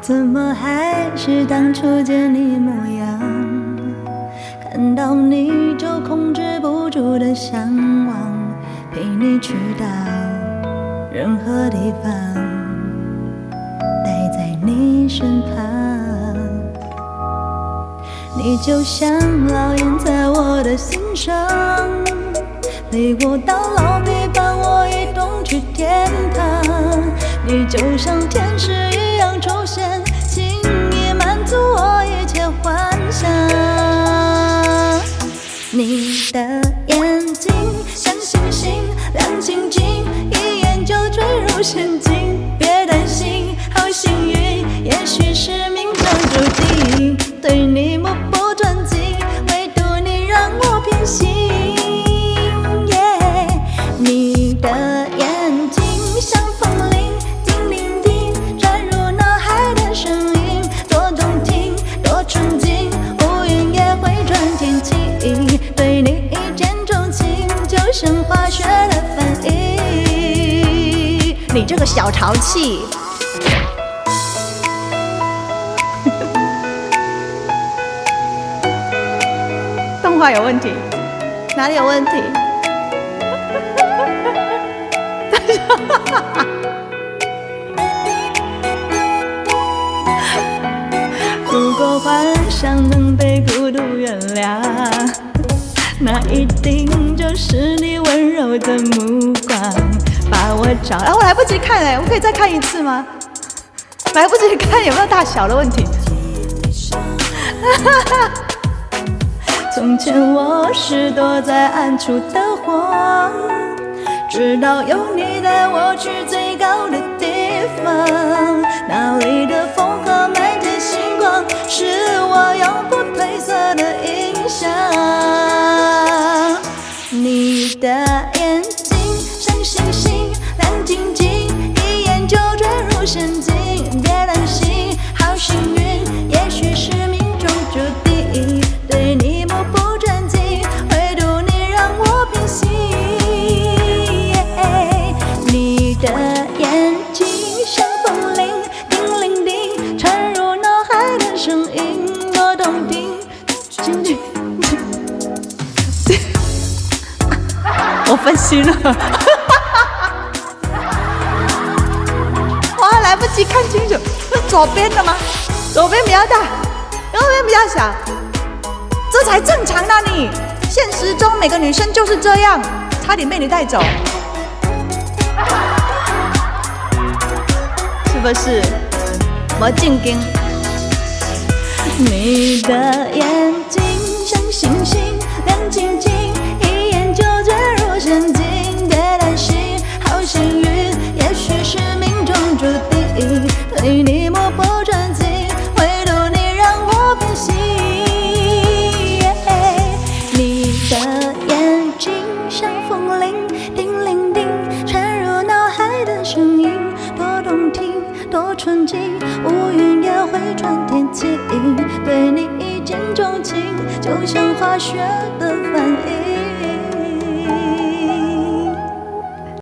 怎么还是当初见你模样？看到你就控制不住的向往，陪你去到任何地方，待在你身旁。你就像烙印在我的心上，陪我到老，陪伴我一同去天堂。你就像天使一样出现，轻易满足我一切幻想。你的眼睛像星星亮晶晶，一眼就坠入陷阱。别担心，好幸运，也许是命中注定。对你目不转睛，唯独你让我偏心。你的眼睛像风铃，叮铃叮，传入脑海的声音，多动听，多纯净，乌云也会转天晴。对你一见钟情，就像化学的反应。你这个小淘气！动画有问题，哪里有问题？如果幻想能被孤独原谅，那一定就是你温柔的目光把我找。我来不及看了，我可以再看一次吗？来不及看，有没有大小的问题？从前我是躲在暗处的光，直到有你带我去最高的地方。那里的风和满天星光，是我永不褪色的印象。你的眼睛像星星亮晶晶，一眼就坠入陷阱。别担心，好幸运，也许是命中注定。对你目不转睛，唯独你让我偏心。你的眼睛像风铃，叮铃铃，传入脑海的声音，多动听。我分心了，我还来不及看清楚，是左边的吗？左边比较大，右边比较小，这才正常呢你！现实中每个女生就是这样，差点被你带走，是不是？我正经。你的眼睛像星星亮晶晶，一眼就坠入陷阱。别担心，好幸运，也许是命中注定。对你目不转睛，唯独你让我偏心。你的眼睛像风铃，叮铃叮，传入脑海的声音，多动听，多纯净，乌云也会转天晴。对你一见钟情，就像化学的反应。